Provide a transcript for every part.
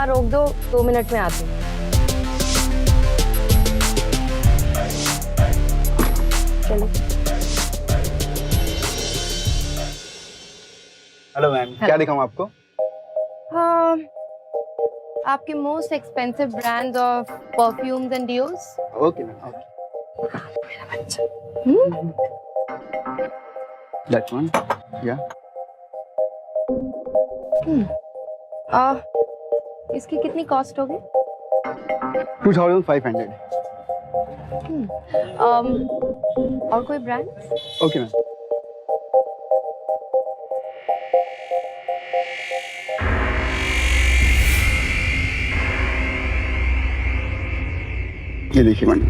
यहाँ रोक दो, 2 मिनट में आती हूँ। चलो। हेलो मैम, क्या दिखाऊं आपको? हाँ, आपके most expensive brands of perfumes and deos. Okay ma'am, okay. मेरा बच्चा। दैट वन, या। इसकी कितनी कॉस्ट होगी? 2500। और कोई ब्रांड? Okay ma'am. ये देखिए मैम।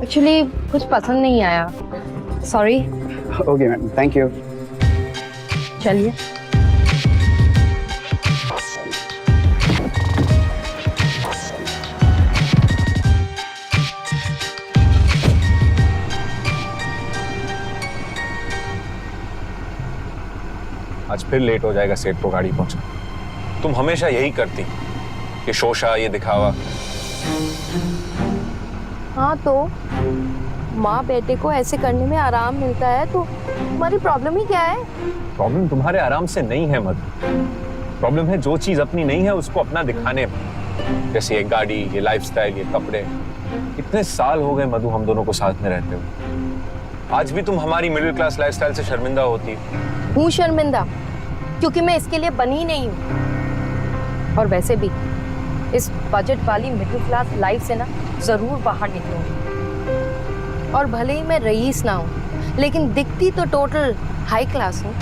एक्चुअली कुछ पसंद नहीं आया, sorry. Okay ma'am, thank you. चलिए। आज फिर लेट हो जाएगा सेट को गाड़ी पहुंचा। तुम हमेशा यही करती, ये शोशा, ये दिखावा। हाँ तो माँ बेटे को ऐसे करने में आराम मिलता है, तो हमारी प्रॉब्लम ही क्या है? प्रॉब्लम तुम्हारे आराम से नहीं है मधु, प्रॉब्लम है जो चीज अपनी नहीं है उसको अपना दिखाने में। जैसे ये गाड़ी, ये लाइफस्टाइल, ये कपड़े। इतने साल हो गए मधु हम दोनों को साथ में रहते हुए, आज भी तुम हमारी मिडिल क्लास लाइफस्टाइल से शर्मिंदा होती। हूँ शर्मिंदा, क्योंकि मैं इसके लिए बनी नहीं हूँ। और वैसे भी इस बजट वाली मिडिल क्लास लाइफ से ना जरूर बाहर निकलूंगी। और भले ही मैं रईस ना हूँ, लेकिन दिखती तो टोटल हाई क्लास हूँ।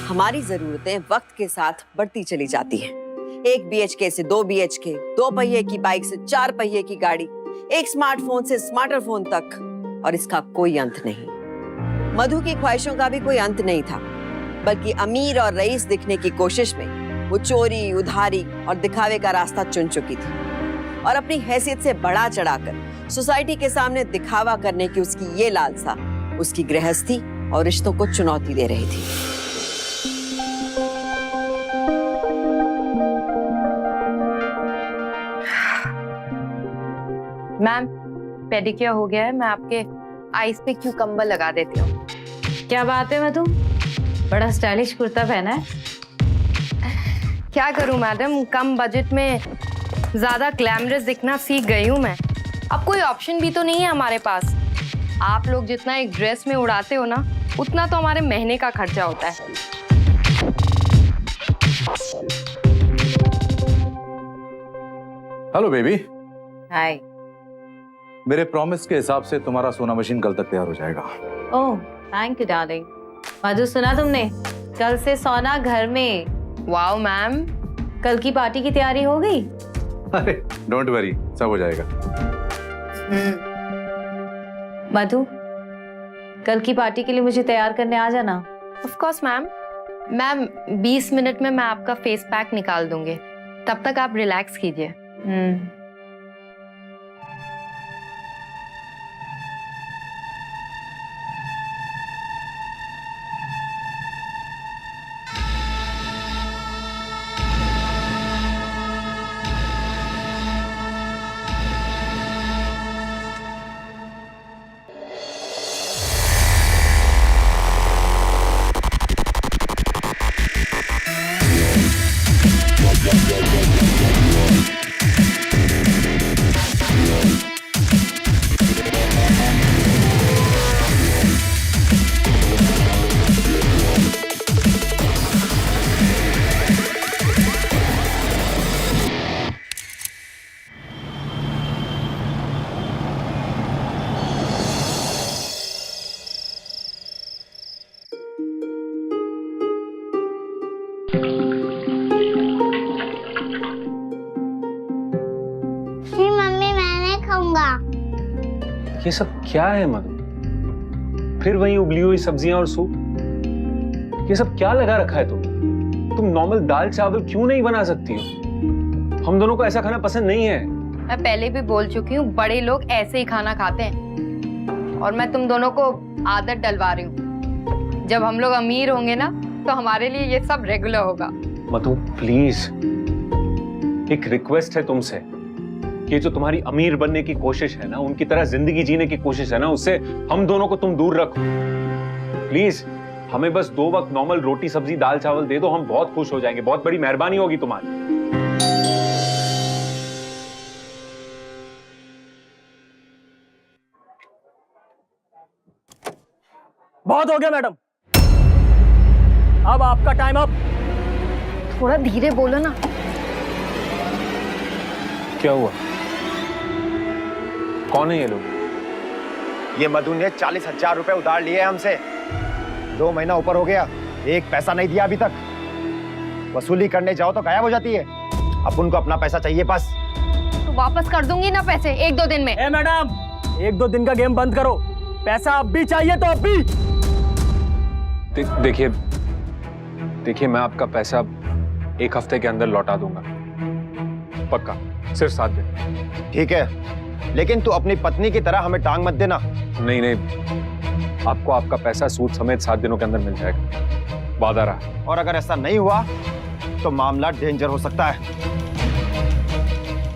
हमारी जरूरतें वक्त के साथ बढ़ती चली जाती हैं। 1 BHK से 2 BHK, 2 पहिए की बाइक से 4 पहिए की गाड़ी, एक स्मार्टफोन से स्मार्टर फोन तक, और इसका कोई अंत नहीं। मधु की ख्वाहिशों का भी कोई अंत नहीं था, बल्कि अमीर और रईस दिखने की कोशिश में वो चोरी, उधारी और दिखावे का रास्ता चुन चुकी थी। और अपनी हैसियत से बढ़ा चढ़ाकर सोसाइटी के सामने दिखावा करने की उसकी ये लालसा उसकी गृहस्थी और रिश्तों को चुनौती दे रही थी। मैम, पेडिक्योर हो गया है, मैं आपके आईज पे क्यूकम्बर लगा देती हूँ। क्या बात है मधु, बड़ा स्टाइलिश कुर्ता पहना है। क्या करूँ मैडम, कम बजट में ज्यादा ग्लैमरस दिखना सीख गई हूँ मैं। अब कोई ऑप्शन भी तो नहीं है हमारे पास। आप लोग जितना एक ड्रेस में उड़ाते हो ना, उतना तो हमारे महीने का खर्चा होता है। Hello baby. हाय। मेरे प्रॉमिस के हिसाब से तुम्हारा सोना मशीन कल तक तैयार हो जाएगा। Oh thank you darling. Madhu सुना तुमने, कल से सोना घर में। वाओ मैम, कल की पार्टी की तैयारी हो गई? अरे डोंट वरी, सब हो जाएगा। मधु, कल की पार्टी के लिए मुझे तैयार करने आ जाना। Of course ma'am. Ma'am 20 minute में मैं आपका फेस पैक निकाल दूंगी, तब तक आप रिलैक्स कीजिए। ये सब क्या है मधु? फिर वही उबली हुई सब्जियां और सूप? ये सब क्या लगा रखा है तुम नॉर्मल दाल चावल क्यों नहीं बना सकती हो? हम दोनों को ऐसा खाना पसंद नहीं है। मैं पहले भी बोल चुकी हूँ, बड़े लोग ऐसे ही खाना खाते हैं। और मैं तुम दोनों को आदत डलवा रही हूँ। जब हम लोग अमीर होंगे ना तो हमारे लिए ये सब रेगुलर होगा। मधु प्लीज, एक रिक्वेस्ट है तुमसे कि जो तुम्हारी अमीर बनने की कोशिश है ना, उनकी तरह जिंदगी जीने की कोशिश है ना, उससे हम दोनों को तुम दूर रखो प्लीज। हमें बस 2 वक्त नॉर्मल रोटी सब्जी दाल चावल दे दो, हम बहुत खुश हो जाएंगे। बहुत बड़ी मेहरबानी होगी तुम्हारी। बहुत हो गया मैडम, अब आपका टाइम अप। थोड़ा धीरे बोलो ना। क्या हुआ? कौन है ये लोग? ये मधु ने 40,000 रुपए उधार लिए हमसे। 2 महीना ऊपर हो गया, एक पैसा नहीं दिया अभी तक। वसूली करने जाओ तो गायब हो जाती है। अब उनको अपना पैसा चाहिए बस। तो वापस कर दूंगी ना पैसे 1-2 दिन में। ए मैडम, 1-2 दिन का गेम बंद करो। पैसा अब भी चाहिए तो अब भी। देखिए मैं आपका पैसा 1 हफ्ते के अंदर लौटा दूंगा, पक्का। सिर्फ 7 दिन। ठीक है, लेकिन तू अपनी पत्नी की तरह हमें टांग मत देना। नहीं, आपको आपका पैसा सूद समेत 7 दिनों के अंदर मिल जाएगा, वादा रहा। और अगर ऐसा नहीं हुआ तो मामला डेंजर हो सकता है।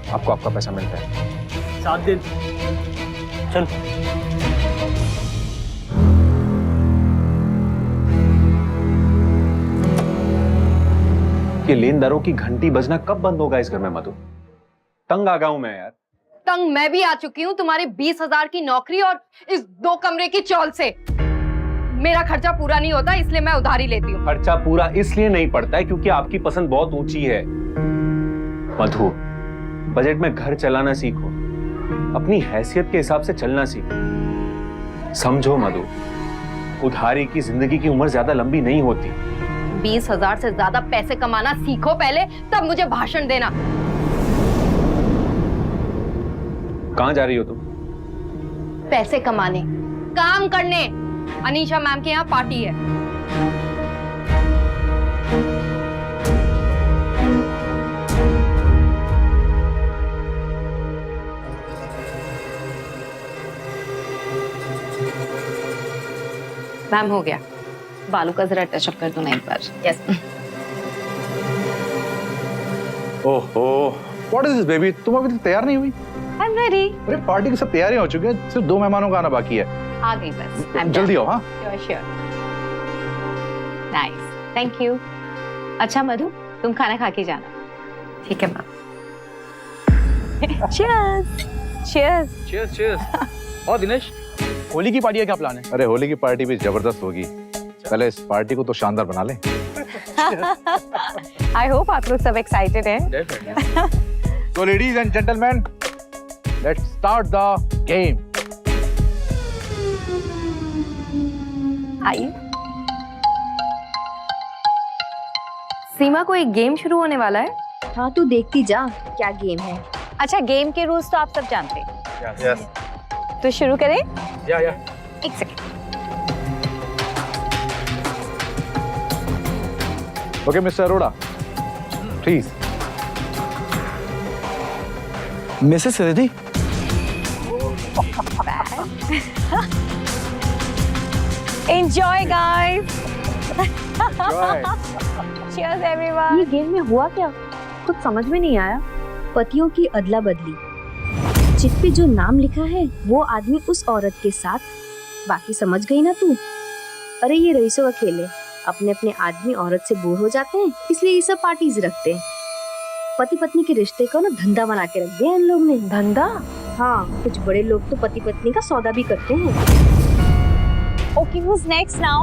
आपको आपका पैसा मिल जाएगा। 7 दिन। चल। ये लेनदारों की घंटी बजना कब बंद होगा इस घर में मधु? तंग आ गया हूं मैं यार। तंग मैं भी आ चुकी हूँ तुम्हारी 20,000 की नौकरी और इस 2 कमरे की चौल से। मेरा खर्चा पूरा नहीं होता इसलिए मैं उधारी लेती हूँ। खर्चा पूरा इसलिए नहीं पड़ता है क्योंकि आपकी पसंद बहुत ऊंची है। मधु, बजट में घर चलाना सीखो, अपनी हैसियत के हिसाब से चलना सीखो। समझो मधु, उधारी की जिंदगी की उम्र ज्यादा लंबी नहीं होती। 20,000 से ज्यादा पैसे कमाना सीखो पहले, तब मुझे भाषण देना। कहां जा रही हो तुम? पैसे कमाने, काम करने। अनीशा मैम के यहाँ पार्टी है। मैम हो गया, बालों का जरा टचअप कर दो ना एक बार। यस। ओहो, व्हाट इज दिस बेबी? तुम अभी तक तैयार नहीं हुई? I am ready. अरे पार्टी की सब तैयारियां हो चुकी हैं, सिर्फ 2 मेहमानों का आना बाकी है। आ गई बस। जल्दी आओ। हाँ श्योर। Nice, thank you. अच्छा मधु, तुम खाना खा के जाना। ठीक है ma'am. Cheers. Cheers. Cheers cheers. और दिनेश, होली की पार्टी का क्या प्लान है? अरे होली की पार्टी भी जबरदस्त होगी, पहले इस पार्टी को तो शानदार बना ले। आई होप आप लोग सब एक्साइटेड हैं। So ladies and gentlemen, let's start the game. आइए। सीमा को एक गेम शुरू होने वाला है। हाँ तू देखती जा क्या गेम है। अच्छा, गेम के रूल्स तो आप सब जानते हैं। यस। तो शुरू करें? या। एक second. Okay, Mr. Arora, please. Mrs Riddhi, Enjoy guys. Enjoy. Cheers everyone. ये गेम में हुआ क्या कुछ समझ में नहीं आया। पतियों की अदला बदली, चिट पे जो नाम लिखा है वो आदमी उस औरत के साथ, बाकी समझ गई ना तू। अरे ये रईसों का खेल है, अपने अपने आदमी औरत से बोर हो जाते हैं इसलिए ये सब पार्टीज रखते हैं। पति पत्नी के रिश्ते को ना धंधा बना के रख दिया इन लोग ने। धंधा? हाँ, कुछ बड़े लोग तो पति पत्नी का सौदा भी करते हैं। Okay, who's next now?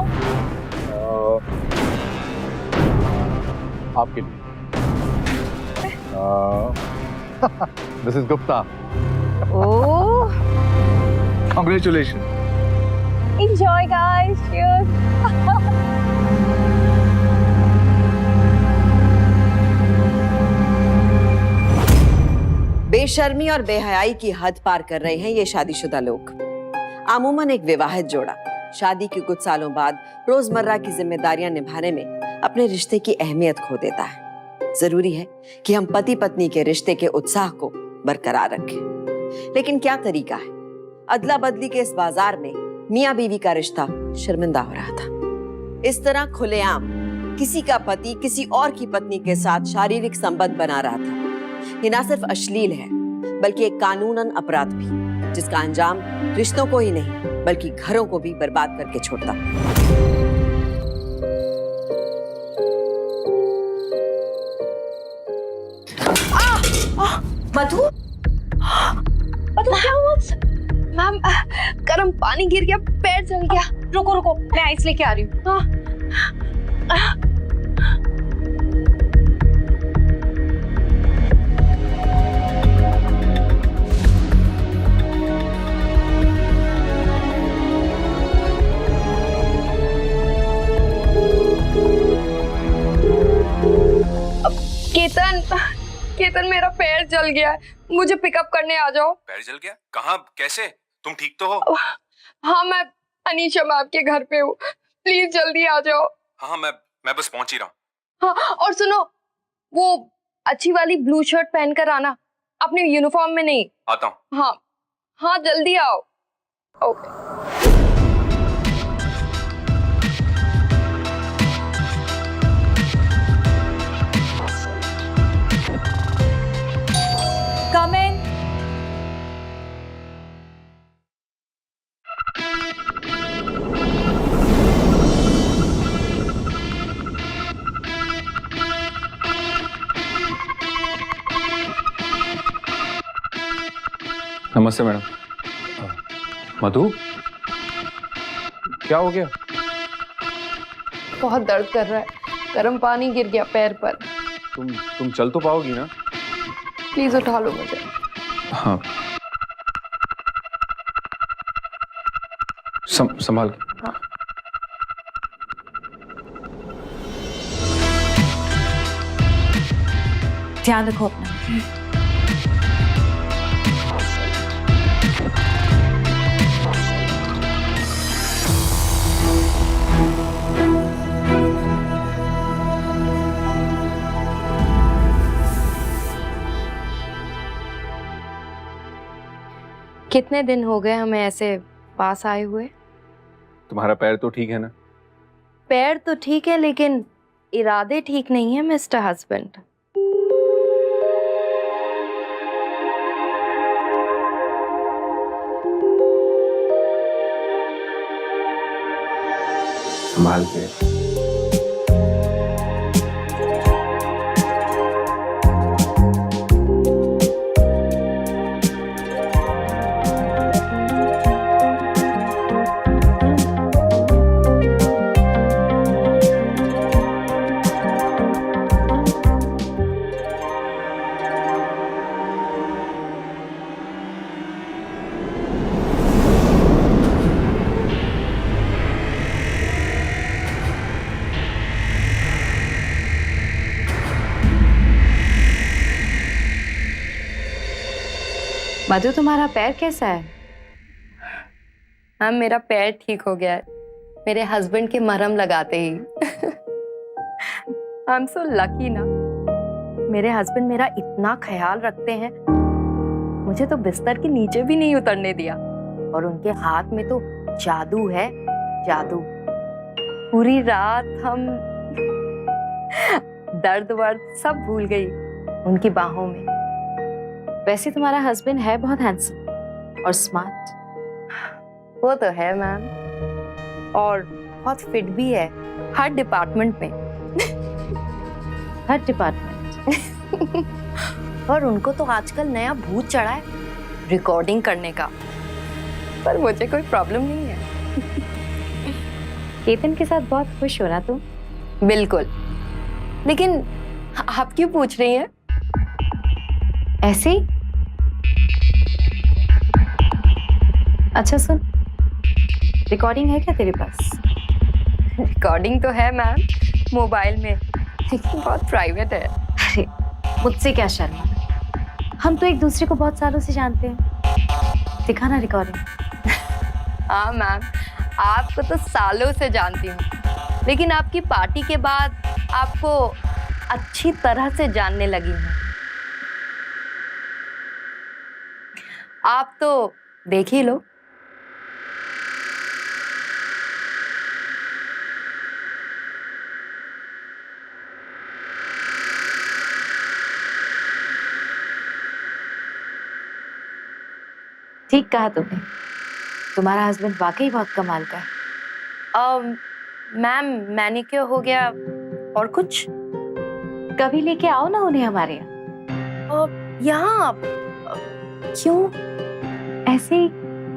आपके लिए। Mrs. Gupta, Oh, congratulations. enjoy guys. Cheers. बेशर्मी और बेहयाई की हद पार कर रहे हैं ये शादीशुदा लोग। अमूमन एक विवाहित जोड़ा शादी के कुछ सालों बाद रोजमर्रा की जिम्मेदारियां निभाने में अपने रिश्ते की अहमियत खो देता है। जरूरी है कि हम पति पत्नी के रिश्ते के उत्साह को बरकरार रखें। लेकिन क्या तरीका है? अदला बदली के इस बाजार में मियां बीवी का रिश्ता शर्मिंदा हो रहा था। इस तरह खुलेआम किसी का पति किसी और की पत्नी के साथ शारीरिक संबंध बना रहा था। ये ना सिर्फ अश्लील है बल्कि एक कानूनन अपराध भी, जिसका अंजाम रिश्तों को ही नहीं बल्कि घरों को भी बर्बाद करके छोड़ता। मधु, मधु क्या हुआ? मैम, गर्म पानी गिर गया, पैर जल गया। रुको रुको, मैं आइस लेके आ रही हूँ। केतन, केतन मेरा पैर जल गया है, मुझे पिकअप करने आ जाओ। पैर जल गया? कहाँ? कैसे? तुम ठीक तो हो? हाँ, मैं अनीशा मैम के घर पे हूँ, प्लीज जल्दी आ जाओ। हाँ, मैं बस पहुंच ही रहा हूँ। हाँ, और सुनो, वो अच्छी वाली ब्लू शर्ट पहनकर आना, अपनी यूनिफॉर्म में नहीं। आता हूँ। हाँ हाँ, जल्दी आओ। ओके। Come in. नमस्ते मैडम। मधु, क्या हो गया? बहुत दर्द कर रहा है, गर्म पानी गिर गया पैर पर। तुम चल तो पाओगी ना? प्लीज उठा लो मुझे। हाँ, संभाल के। हाँ। ध्यान रखो अपना। कितने दिन हो गए हमें ऐसे पास आए हुए? तुम्हारा पैर तो ठीक है ना? पैर तो ठीक है लेकिन इरादे ठीक नहीं है मिस्टर हस्बैंड। संभाल के। मधु, तुम्हारा पैर कैसा है? हाँ, मेरा पैर ठीक हो गया है मेरे हस्बैंड के मरहम लगाते ही। आई एम सो लकी ना, मेरे हस्बैंड मेरा इतना ख्याल रखते हैं, मुझे तो बिस्तर के नीचे भी नहीं उतरने दिया। और उनके हाथ में तो जादू है, जादू। पूरी रात हम दर्द वर्द सब भूल गई उनकी बाहों में। वैसे तुम्हारा हस्बैंड है बहुत हैंडसम और स्मार्ट। वो तो है मैम, और बहुत फिट भी है हर डिपार्टमेंट में। हर डिपार्टमेंट। और उनको तो आजकल नया भूत चढ़ा है रिकॉर्डिंग करने का, पर मुझे कोई प्रॉब्लम नहीं है। केतन के साथ बहुत खुश हो ना तुम? बिल्कुल, लेकिन आप क्यों पूछ रही हैं? ऐसे ही? अच्छा सुन, रिकॉर्डिंग है क्या तेरे पास? रिकॉर्डिंग तो है मैम मोबाइल में, लेकिन बहुत प्राइवेट है। अरे मुझसे क्या शर्मा, हम तो एक दूसरे को बहुत सालों से जानते हैं। दिखाना रिकॉर्डिंग। हाँ मैम, आपको तो सालों से जानती हूँ, लेकिन आपकी पार्टी के बाद आपको अच्छी तरह से जानने लगी हूँ। आप तो देख ही लो, ठीक कहा तुमने, तुम्हारा हस्बैंड वाकई बहुत कमाल का है। मैम मैनिक्योर हो गया, और कुछ? कभी लेके आओ ना उन्हें हमारे यहाँ। यहाँ क्यों? ऐसे ही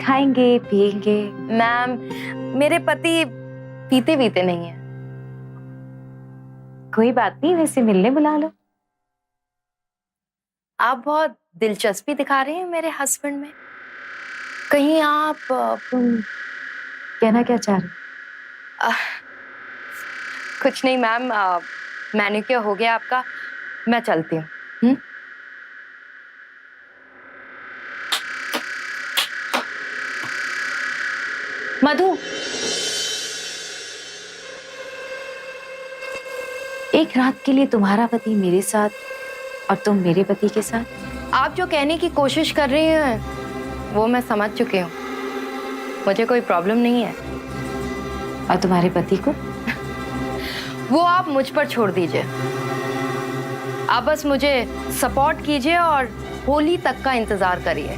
खाएंगे पिएंगे। मैम मेरे पति पीते वीते नहीं है। कोई बात नहीं, वैसे मिलने बुला लो। आप बहुत दिलचस्पी दिखा रहे हैं मेरे हस्बैंड में। कहीं आप तुम कहना क्या चाह रहे हो? कुछ नहीं मैम, मैनिक्योर हो गया आपका, मैं चलती हूँ। मधु, एक रात के लिए तुम्हारा पति मेरे साथ और तुम मेरे पति के साथ। आप जो कहने की कोशिश कर रही हैं वो मैं समझ चुकी हूँ, मुझे कोई प्रॉब्लम नहीं है। और तुम्हारे पति को? वो आप मुझ पर छोड़ दीजिए। आप बस मुझे सपोर्ट कीजिए और होली तक का इंतजार करिए।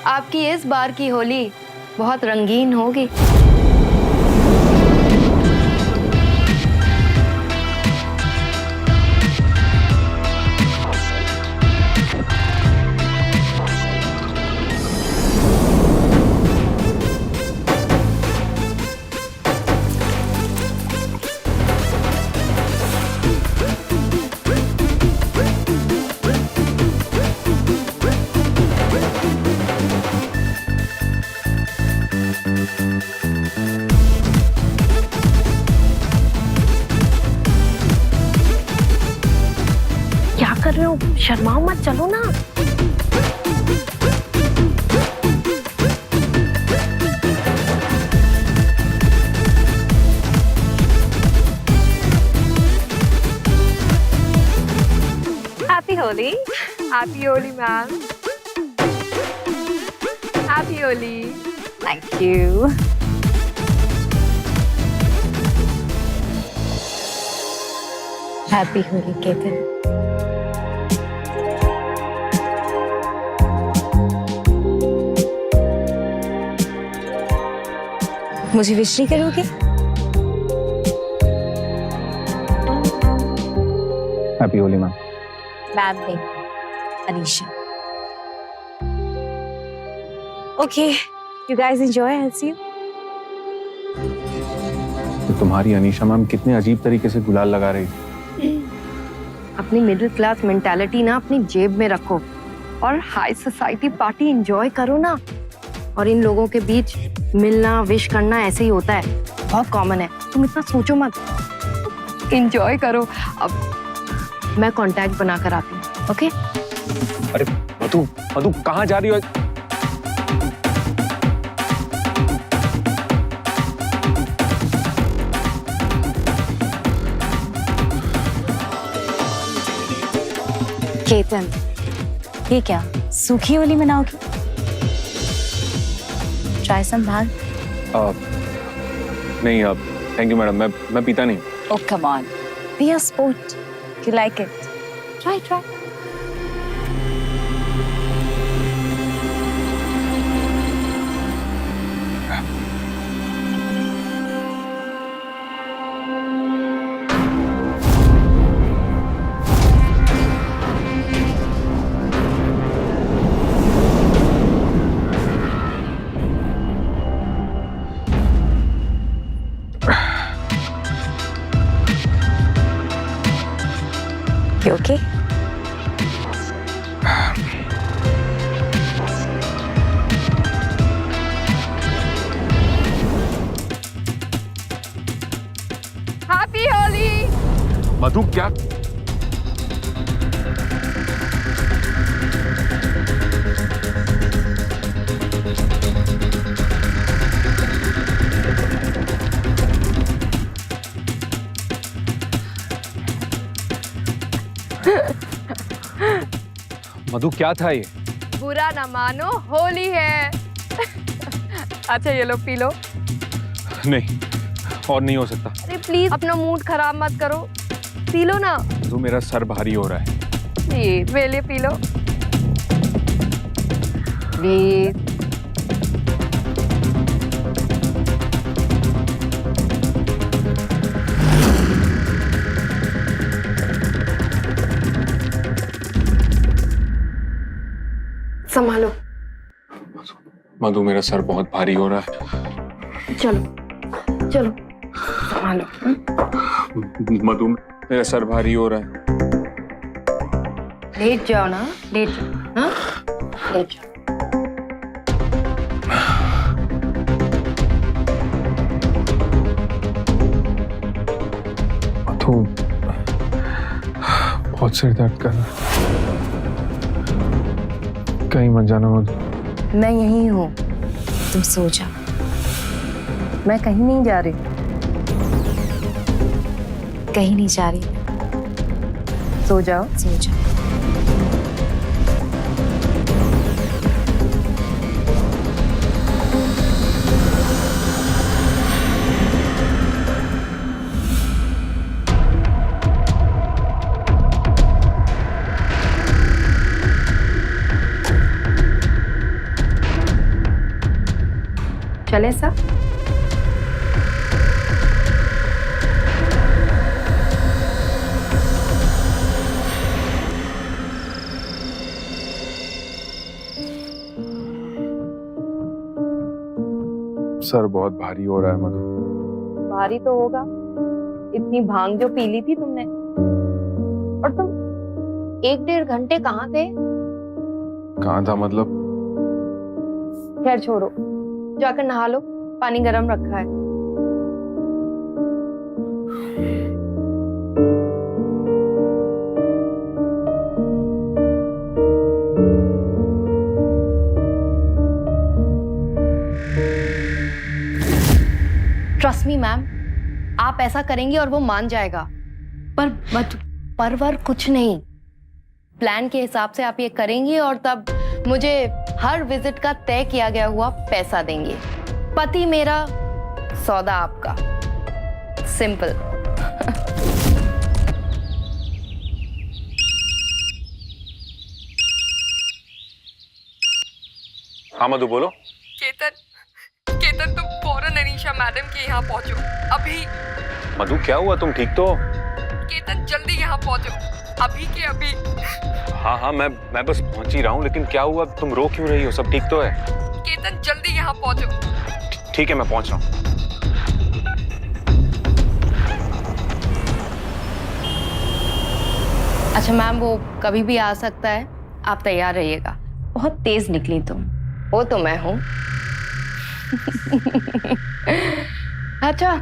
आपकी इस बार की होली बहुत रंगीन होगी। क्या कर रहे हो? शर्माओ मत, चलो ना। Happy Holi. Happy Holi ma'am. Happy Holi. Thank you. Happy Holi Ketan. मुझे विश नहीं करोगे? Happy Holi ma'am. मैम नहीं, Anisha. Okay, you guys enjoy, I will see you. तो तुम्हारी अनीशा मैम कितने अजीब तरीके से गुलाल लगा रही। अपनी मिडिल क्लास मेंटालिटी ना अपनी जेब में रखो और हाई सोसाइटी पार्टी एंजॉय करो ना। और इन लोगों के बीच मिलना विश करना ऐसे ही होता है, बहुत कॉमन है। तुम इतना सोचो मत, एंजॉय करो। अब मैं कांटेक्ट बना कर आती हूँ। ओके? अरे मधु, मधु कहाँ जा रही हो? केतन, ये क्या सूखी होली मनाओगी? ट्राई सम भांग। नहीं अब थैंक यू मैडम, मैं पीता नहीं। Oh, come on. Be a sport. You like it. Try. You okay? Happy Holi. Madhu क्या? मधु क्या था ये? बुरा ना मानो, होली है। अच्छा ये लो, पी लो। नहीं, और नहीं हो सकता। अरे प्लीज अपना मूड खराब मत करो, पी लो ना। मधु मेरा सर भारी हो रहा है। प्लीज मेरे लिए पी लो। ब्रीथ। संभालो। मधु मेरा सर बहुत भारी हो रहा है। चलो चलो संभालो। मधु मेरा सर भारी हो रहा है। लेट जाओ ना, लेट जाओ। हाँ लेट जाओ। मधु बहुत सिर दर्द कर रहा है। कहीं मत जाना मधु। मैं यहीं हूँ, तुम सो जाओ। मैं कहीं नहीं जा रही। कहीं नहीं जा रही, सो जाओ। सो जाओ। चले सा? सर बहुत भारी हो रहा है मधु। भारी तो होगा, इतनी भांग जो पी ली थी तुमने। और तुम 1-1.5 घंटे कहाँ थे? कहाँ था मतलब? खैर छोड़ो, जाकर नहा लो, पानी गर्म रखा है। ट्रस्ट मी मैम, आप ऐसा करेंगी और वो मान जाएगा। पर कुछ नहीं, प्लान के हिसाब से आप ये करेंगी और तब मुझे हर विजिट का तय किया गया हुआ पैसा देंगे। पति मेरा, सौदा आपका। सिंपल। हाँ मधु बोलो। केतन तुम फौरन अनीशा मैडम के यहाँ पहुँचो अभी। मधु क्या हुआ, तुम ठीक तो हो? केतन जल्दी यहाँ पहुँचो, अभी के अभी। हाँ हाँ मैं बस पहुंच ही रहा हूँ, लेकिन क्या हुआ, तुम रो क्यों रही हो? सब ठीक तो है? केतन जल्दी यहाँ पहुँचो। ठीक है मैं पहुंच रहा हूँ। अच्छा मैम, वो कभी भी आ सकता है, आप तैयार रहिएगा। बहुत तेज निकली तुम। वो तो मैं हूँ। अच्छा,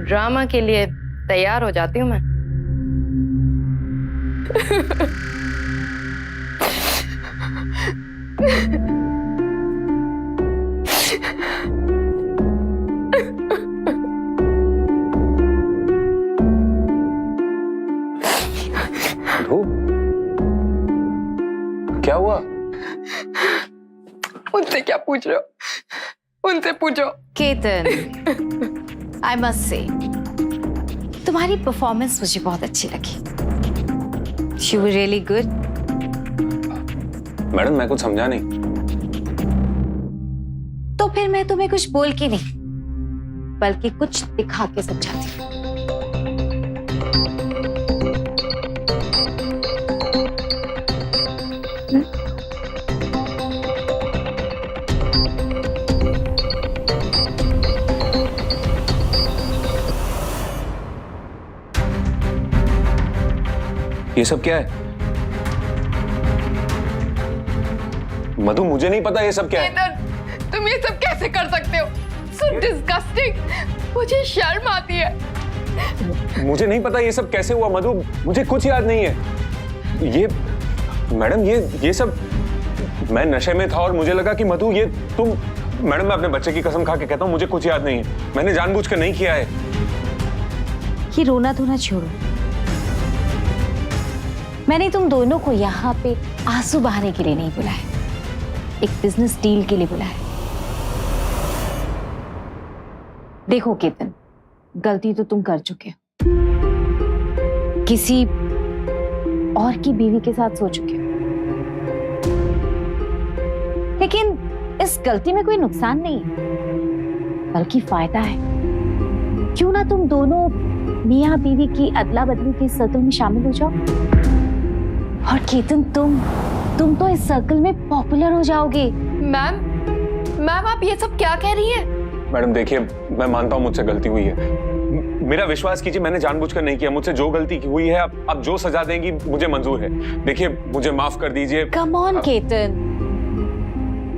ड्रामा के लिए तैयार हो जाती हूँ मैं। क्या हुआ? उनसे क्या पूछ रहे हो? उनसे पूछो। केतन, आई मस्ट से तुम्हारी परफॉर्मेंस मुझे बहुत अच्छी लगी। You were really good. Madam मैं कुछ समझा नहीं। तो फिर मैं तुम्हें कुछ बोल के नहीं, बल्कि कुछ दिखा के समझाती हूँ। ये सब क्या है? मधु मुझे नहीं पता ये सब क्या है। केतन, तुम ये सब कैसे कर सकते हो? So disgusting। मुझे शर्म आती है। मुझे नहीं पता ये सब कैसे हुआ मधु, मुझे कुछ याद नहीं है। ये मैडम ये सब मैं नशे में था और मुझे लगा कि मधु ये तुम। मैडम मैं अपने बच्चे की कसम खा के कहता हूँ मुझे कुछ याद नहीं है, मैंने जानबूझकर नहीं किया है। ये रोना धोना छोड़ो। मैंने तुम दोनों को यहाँ पे आंसू बहाने के लिए नहीं बुलाया, एक बिजनेस डील के लिए बुलाया। देखो केतन, गलती तो तुम कर चुके हो, किसी और की बीवी के साथ सो चुके हो। लेकिन इस गलती में कोई नुकसान नहीं है, बल्कि फायदा है। क्यों ना तुम दोनों मियाँ बीवी की अदला बदली के सर्कल में शामिल हो जाओ। और केतन, तुम तो इस सर्कल में पॉपुलर हो जाओगे। मैम आप ये सब क्या कह रही हैं? मैडम देखिए, मैं मानता हूँ मुझसे गलती हुई है, मेरा विश्वास कीजिए, मैंने जानबूझकर नहीं किया। मुझसे जो गलती हुई है आप जो सजा देंगी मुझे मंजूर है। देखिए मुझे माफ कर दीजिए। कम ऑन केतन,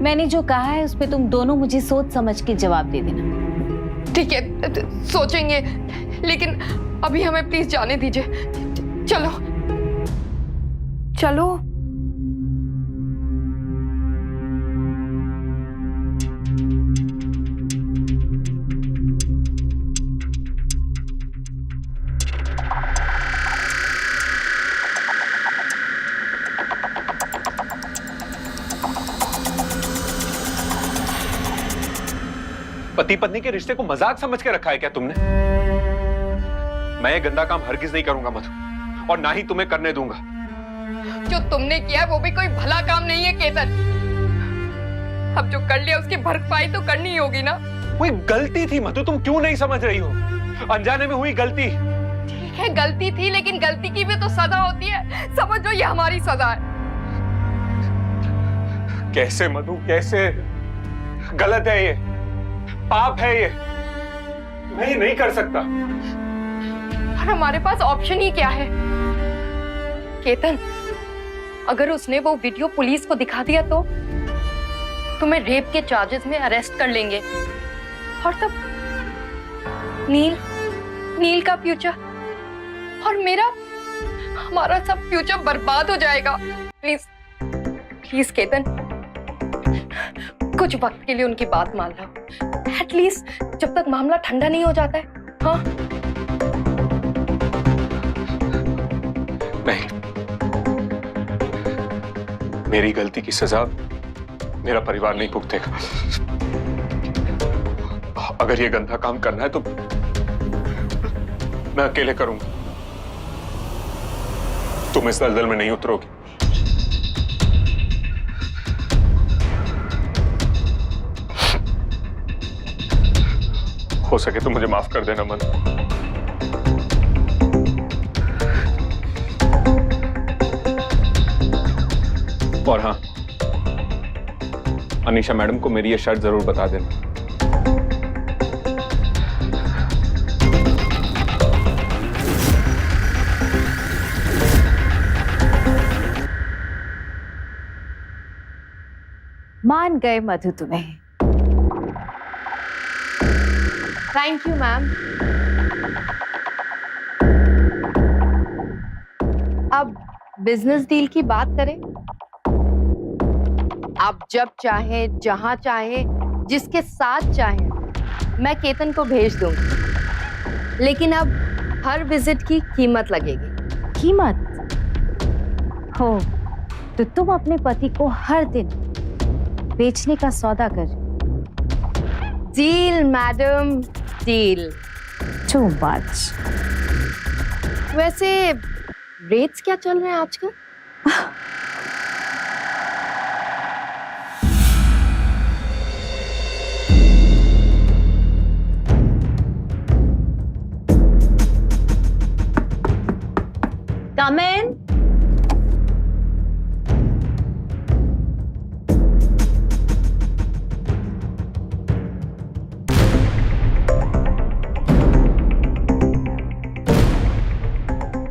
मैंने जो कहा है उस पे तुम दोनों मुझे सोच समझ के जवाब दे देना। ठीक है, सोचेंगे, लेकिन अभी हमें प्लीज जाने दीजिए। चलो चलो। पति पत्नी के रिश्ते को मजाक समझ के रखा है क्या तुमने? मैं ये गंदा काम हरगिज नहीं करूंगा मधु, और ना ही तुम्हें करने दूंगा। जो तुमने किया वो भी कोई भला काम नहीं है केतन। अब जो कर लिया उसकी भरपाई तो करनी ही होगी ना। कोई गलती थी मधु, तुम क्यों नहीं समझ रही हो? अनजाने में हुई गलती। ठीक है गलती थी, लेकिन गलती की भी तो सजा होती है। समझ लो ये हमारी सजा है। कैसे मधु, कैसे? गलत है ये, पाप है ये, मैं ये नहीं कर सकता। और हमारे पास ऑप्शन ही क्या है केतन? अगर उसने वो वीडियो पुलिस को दिखा दिया तो तुम्हें रेप के चार्जेस में अरेस्ट कर लेंगे, और तब नील का फ्यूचर और हमारा सब फ्यूचर बर्बाद हो जाएगा। प्लीज प्लीज केतन, कुछ वक्त के लिए उनकी बात मान लो, एटलीस्ट जब तक मामला ठंडा नहीं हो जाता है। हाँ नहीं, मेरी गलती की सजा मेरा परिवार नहीं भुगतेगा। अगर ये गंदा काम करना है तो मैं अकेले करूंगा, तुम इस दलदल में नहीं उतरोगे। हो सके तो मुझे माफ कर देना मन। और हाँ, अनीशा मैडम को मेरी ये शर्त जरूर बता देना। मान गए मधु तुम्हें। Thank you ma'am. अब बिजनेस डील की बात करें। आप जब चाहे, जहां चाहे, जिसके साथ चाहे मैं केतन को भेज दूंगी, लेकिन अब हर विजिट की कीमत लगेगी। कीमत? हो तो तुम अपने पति को हर दिन बेचने का सौदा कर। Deal madam, deal. Too much. वैसे रेट्स क्या चल रहे हैं आजकल? Come in.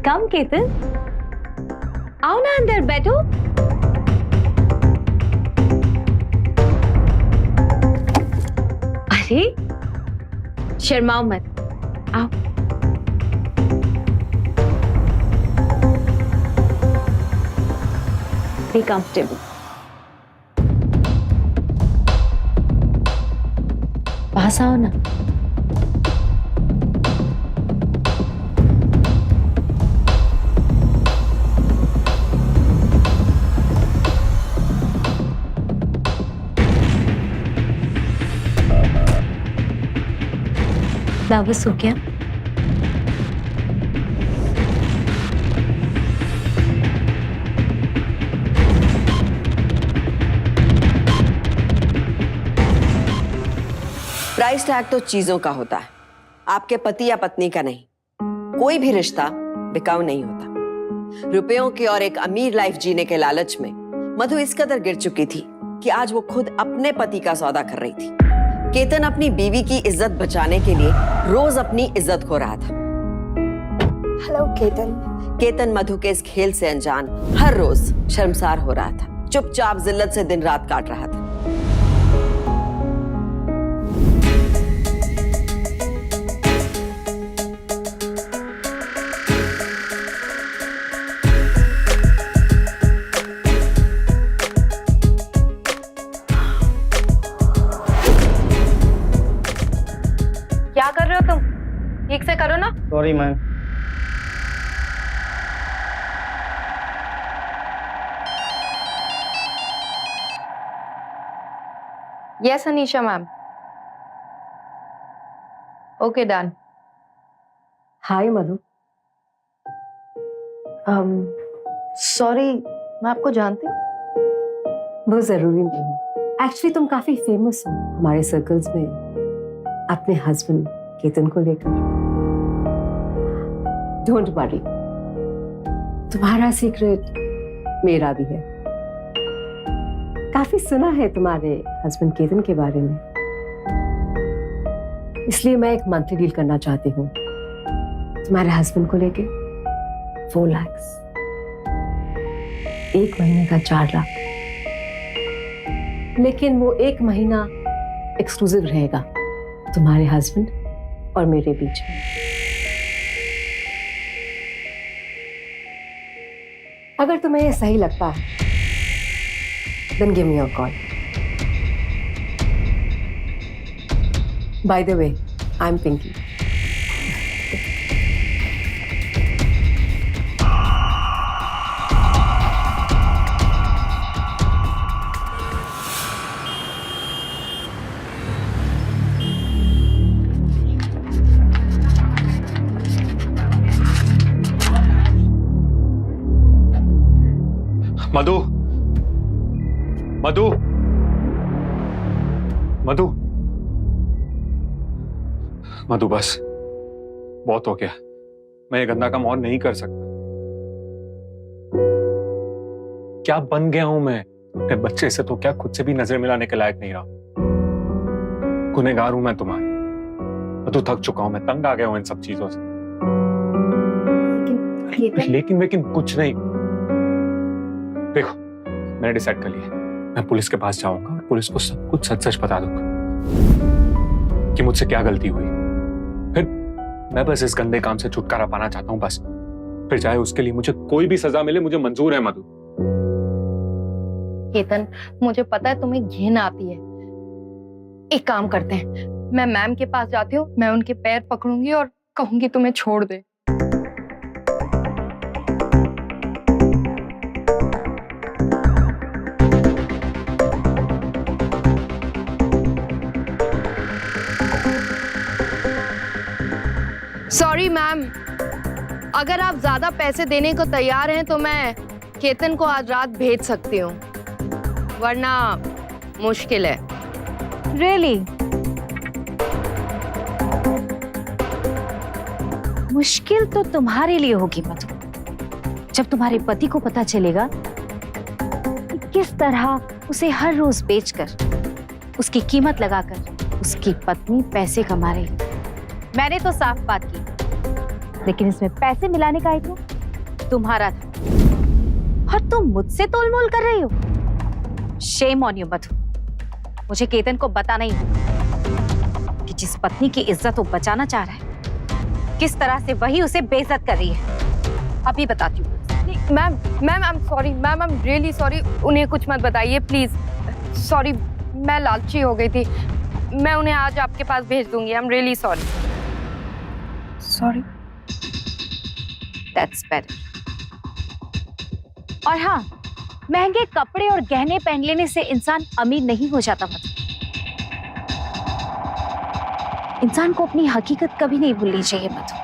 Come, केतन, आओ ना अंदर बैठो। अरे शर्माओ मत, आओ। Be comfortable. पास आओ ना। बस हो गया? प्राइस टैग तो चीजों का होता है, आपके पति या पत्नी का नहीं। कोई भी रिश्ता बिकाऊ नहीं होता। रुपयों की और एक अमीर लाइफ जीने के लालच में मधु इस कदर गिर चुकी थी कि आज वो खुद अपने पति का सौदा कर रही थी। केतन अपनी बीवी की इज्जत बचाने के लिए रोज अपनी इज्जत खो रहा था। हेलो केतन। केतन मधु के इस खेल से अनजान हर रोज शर्मसार हो रहा था, चुपचाप जिल्लत से दिन रात काट रहा था। क्या कर रहे हो तुम? ठीक से करो ना। Sorry ma'am. Yes Anisha ma'am. Okay done. Hi Madhu. Sorry, मैं आपको जानती हूँ? वो जरूरी नहीं है। एक्चुअली तुम काफी फेमस हो हमारे सर्कल्स में अपने हस्बैंड केतन को लेकर। डोंट वरी, तुम्हारा सीक्रेट मेरा भी है। काफी सुना है तुम्हारे हस्बैंड केतन के बारे में, इसलिए मैं एक मंथली डील करना चाहती हूँ तुम्हारे हस्बैंड को लेके। 4 लाख, 1 महीने का 4 लाख, लेकिन वो 1 महीना एक्सक्लूसिव रहेगा तुम्हारे हस्बैंड और मेरे बीच में। अगर तुम्हें ये सही लगता है then give me a call. By the way, I'm Pinky. मधु, मधु, मधु, मधु, बस बहुत हो गया। मैं ये गंदा काम और नहीं कर सकता। क्या बन गया हूं मैं? अपने बच्चे से तो क्या खुद से भी नजर मिलाने के लायक नहीं रहा। गुनहगार हूं मैं तुम्हारी। मधु, थक चुका हूं मैं, तंग आ गया हूं इन सब चीजों से। लेकिन कुछ नहीं। देखो, मैंने डिसाइड कर लिया, मैं पुलिस के पास जाऊंगा और पुलिस को सब कुछ सच सच बता दूंगा कि मुझसे क्या गलती हुई। फिर मैं बस इस गंदे काम से छुटकारा पाना चाहता हूं, बस। फिर चाहे उसके लिए मुझे कोई भी सजा मिले, मुझे मंजूर है। मधु, केतन, मुझे पता है तुम्हें घिन आती है। एक काम करते हैं, मैं मैम के पास जाती हूँ, मैं उनके पैर पकड़ूंगी और कहूंगी तुम्हें छोड़ दे। सॉरी मैम, अगर आप ज्यादा पैसे देने को तैयार हैं तो मैं केतन को आज रात भेज सकती हूँ, वरना मुश्किल है। Really? मुश्किल तो तुम्हारे लिए होगी मधु, जब तुम्हारे पति को पता चलेगा कि किस तरह उसे हर रोज बेचकर, उसकी कीमत लगाकर उसकी पत्नी पैसे कमा रही। मैंने तो साफ बात की, लेकिन इसमें पैसे मिलाने का आइडिया तुम्हारा था और तुम मुझसे तोलमोल कर रही हो। शेम ऑन यू मधु। मुझे केतन को बताना ही होगा कि जिस पत्नी की इज्जत वो बचाना चाह रहा है, किस तरह से वही उसे बेइज्जत कर रही है। अभी बताती हूँ। Ma'am, I am sorry ma'am, I am really sorry. उन्हें कुछ मत बताइए प्लीज। सॉरी, मैं लालची हो गई थी। मैं उन्हें आज आपके पास भेज दूंगी। I am really sorry. Sorry, that's better. और हाँ, महंगे कपड़े और गहने पहन लेने से इंसान अमीर नहीं हो जाता मधु। इंसान को अपनी हकीकत कभी नहीं भूलनी चाहिए मधु।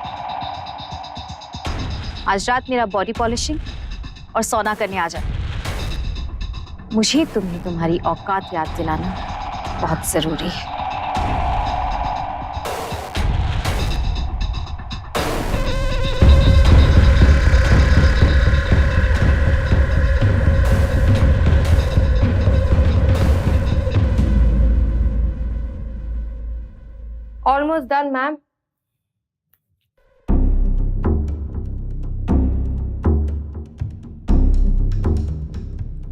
आज रात मेरा बॉडी पॉलिशिंग और सोना करने आ जाए। मुझे तुम्हें तुम्हारी औकात याद दिलाना बहुत जरूरी है। Almost done ma'am.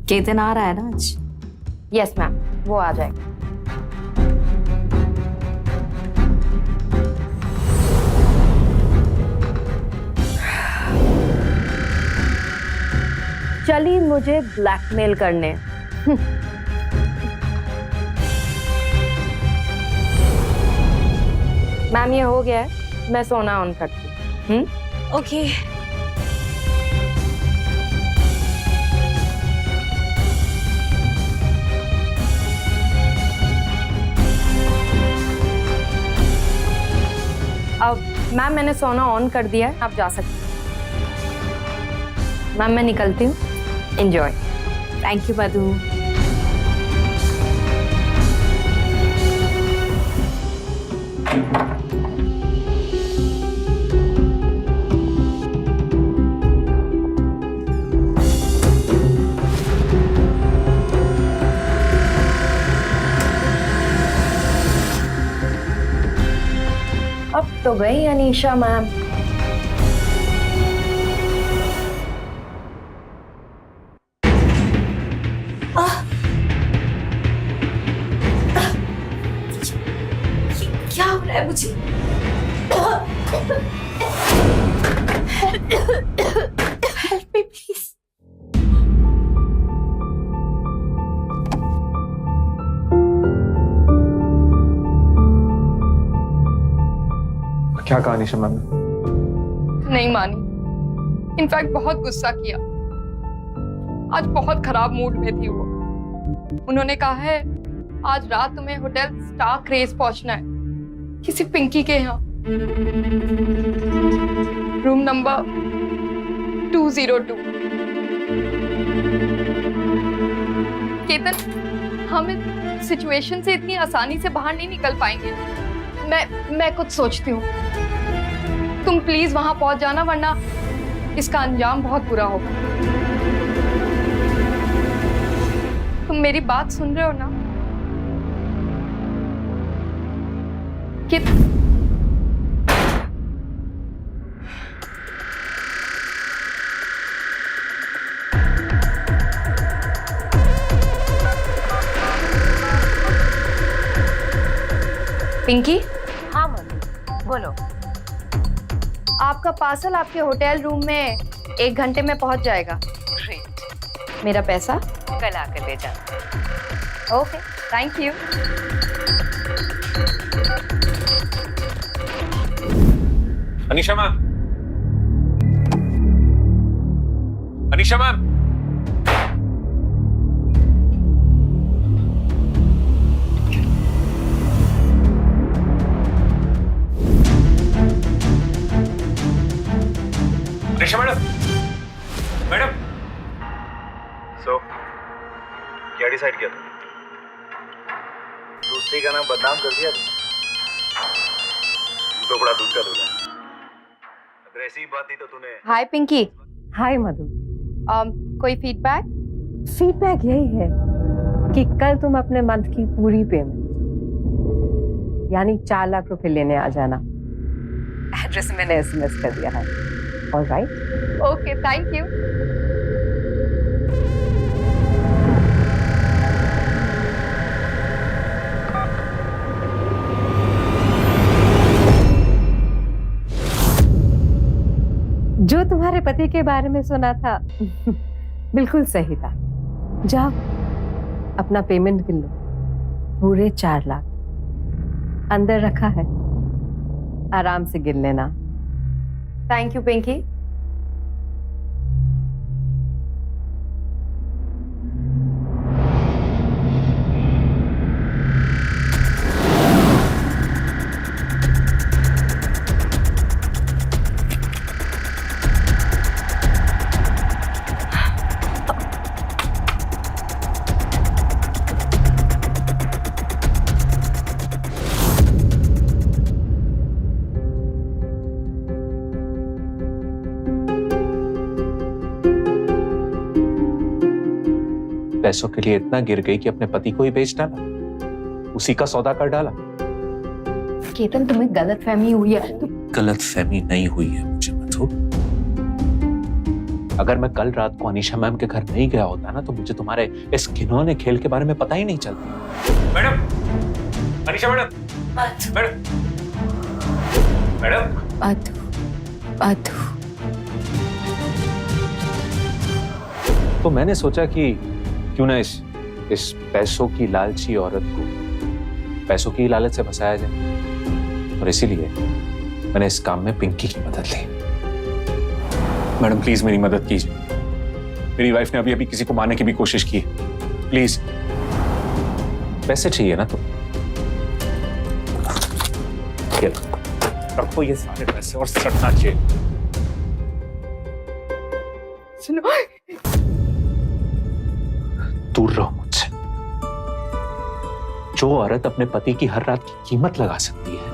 केतन आ रहा है ना आज? यस मैम, वो आ जाएगा। चलिए मुझे ब्लैकमेल करने। मैम ये हो गया है, मैं सोना ऑन करती हूँ। ओके। अब मैम मैंने सोना ऑन कर दिया है, आप जा सकते हैं। मैम मैं निकलती हूँ, एंजॉय। थैंक यू मधु। अब तो गई अनीशा मैम। क्या हो रहा है मुझे? Help me please. क्या कहा निशा मैम? नहीं मानी, इनफैक्ट बहुत गुस्सा किया। आज बहुत खराब मूड में थी वो। उन्होंने कहा है आज रात तुम्हें होटल स्टार क्रेज पहुंचना है, किसी पिंकी के यहाँ, रूम नंबर 202। केतन, हम इस सिचुएशन से इतनी आसानी से बाहर नहीं निकल पाएंगे। मैं कुछ सोचती हूँ, तुम प्लीज वहां पहुंच जाना, वरना इसका अंजाम बहुत बुरा होगा। तुम मेरी बात सुन रहे हो ना? पिंकी? हाँ मधु, बोलो। आपका पार्सल आपके होटल रूम में 1 घंटे में पहुंच जाएगा। ग्रेट। मेरा पैसा कल आकर ले जाना। Okay, thank you. Anisha ma'am, Anisha ma'am, Anisha madam, madam. So क्या डिसाइड किया तुमने? दूसरी का नाम बदनाम कर दिया तुमने। तो बड़ा दूध का दूल्हा। अगर ऐसी बात थी तो तूने। हाय पिंकी। हाय मधु। कोई फीडबैक? फीडबैक यही है कि कल तुम अपने मंथ की पूरी पेमेंट यानी 4 लाख रुपए लेने आ जाना। एड्रेस मैंने SMS कर दिया है। ऑलराइट? Okay, thank you. जो तुम्हारे पति के बारे में सुना था बिल्कुल सही था। जाओ अपना पेमेंट गिन लो, पूरे 4 लाख अंदर रखा है, आराम से गिन लेना। Thank you Pinky. पैसों के लिए इतना गिर गई कि अपने पति को ही बेच डाला, उसी का सौदा कर डाला। केतन तुम्हें गलतफहमी हुई है। गलतफहमी नहीं हुई है मुझे मधु। अगर मैं कल रात को अनीशा मैम के घर नहीं गया होता ना तो मुझे तुम्हारे इस खिलौने खेल के बारे में पता ही नहीं चलता। Madam, Anisha madam, madam, madam, Madhu, तो मैंने सोचा कि क्यों ना इस पैसों की लालची औरत को पैसों की लालच से फंसाया जाए, और इसीलिए मैंने इस काम में पिंकी की मदद ली। मैडम प्लीज मेरी मदद कीजिए। मेरी वाइफ ने अभी अभी किसी को मारने की भी कोशिश की है। प्लीज, पैसे चाहिए ना तो रखो ये सारे पैसे और सटना चाहिए। सुनो, दूर रहो मुझसे। जो औरत अपने पति की हर रात की कीमत लगा सकती है,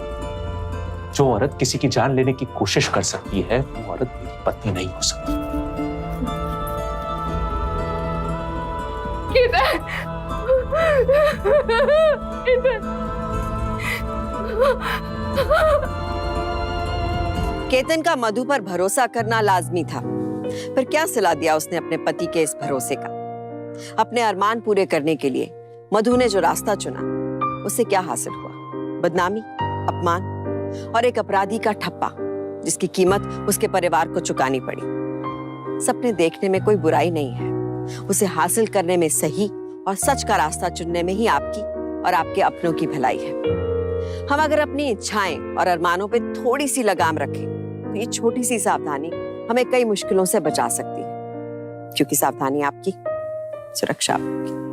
जो औरत किसी की जान लेने की कोशिश कर सकती है, वो औरत मेरी पत्नी नहीं हो सकती। केतन का मधु पर भरोसा करना लाजमी था, पर क्या सिला दिया उसने अपने पति के इस भरोसे का। अपने अरमान पूरे करने के लिए मधु ने जो रास्ता चुना, उससे क्या हासिल हुआ? बदनामी, अपमान और एक अपराधी का ठप्पा, जिसकी कीमत उसके परिवार को चुकानी पड़ी। सपने देखने में कोई बुराई नहीं है, उसे हासिल करने में सही और सच का रास्ता चुनने में ही आपकी और आपके अपनों की भलाई है। हम अगर अपनी इच्छाएं और अरमानों पे थोड़ी सी लगाम रखें तो ये छोटी सी सावधानी हमें कई मुश्किलों से बचा सकती है, क्योंकि सावधानी आपकी, सुरक्षा आपकी।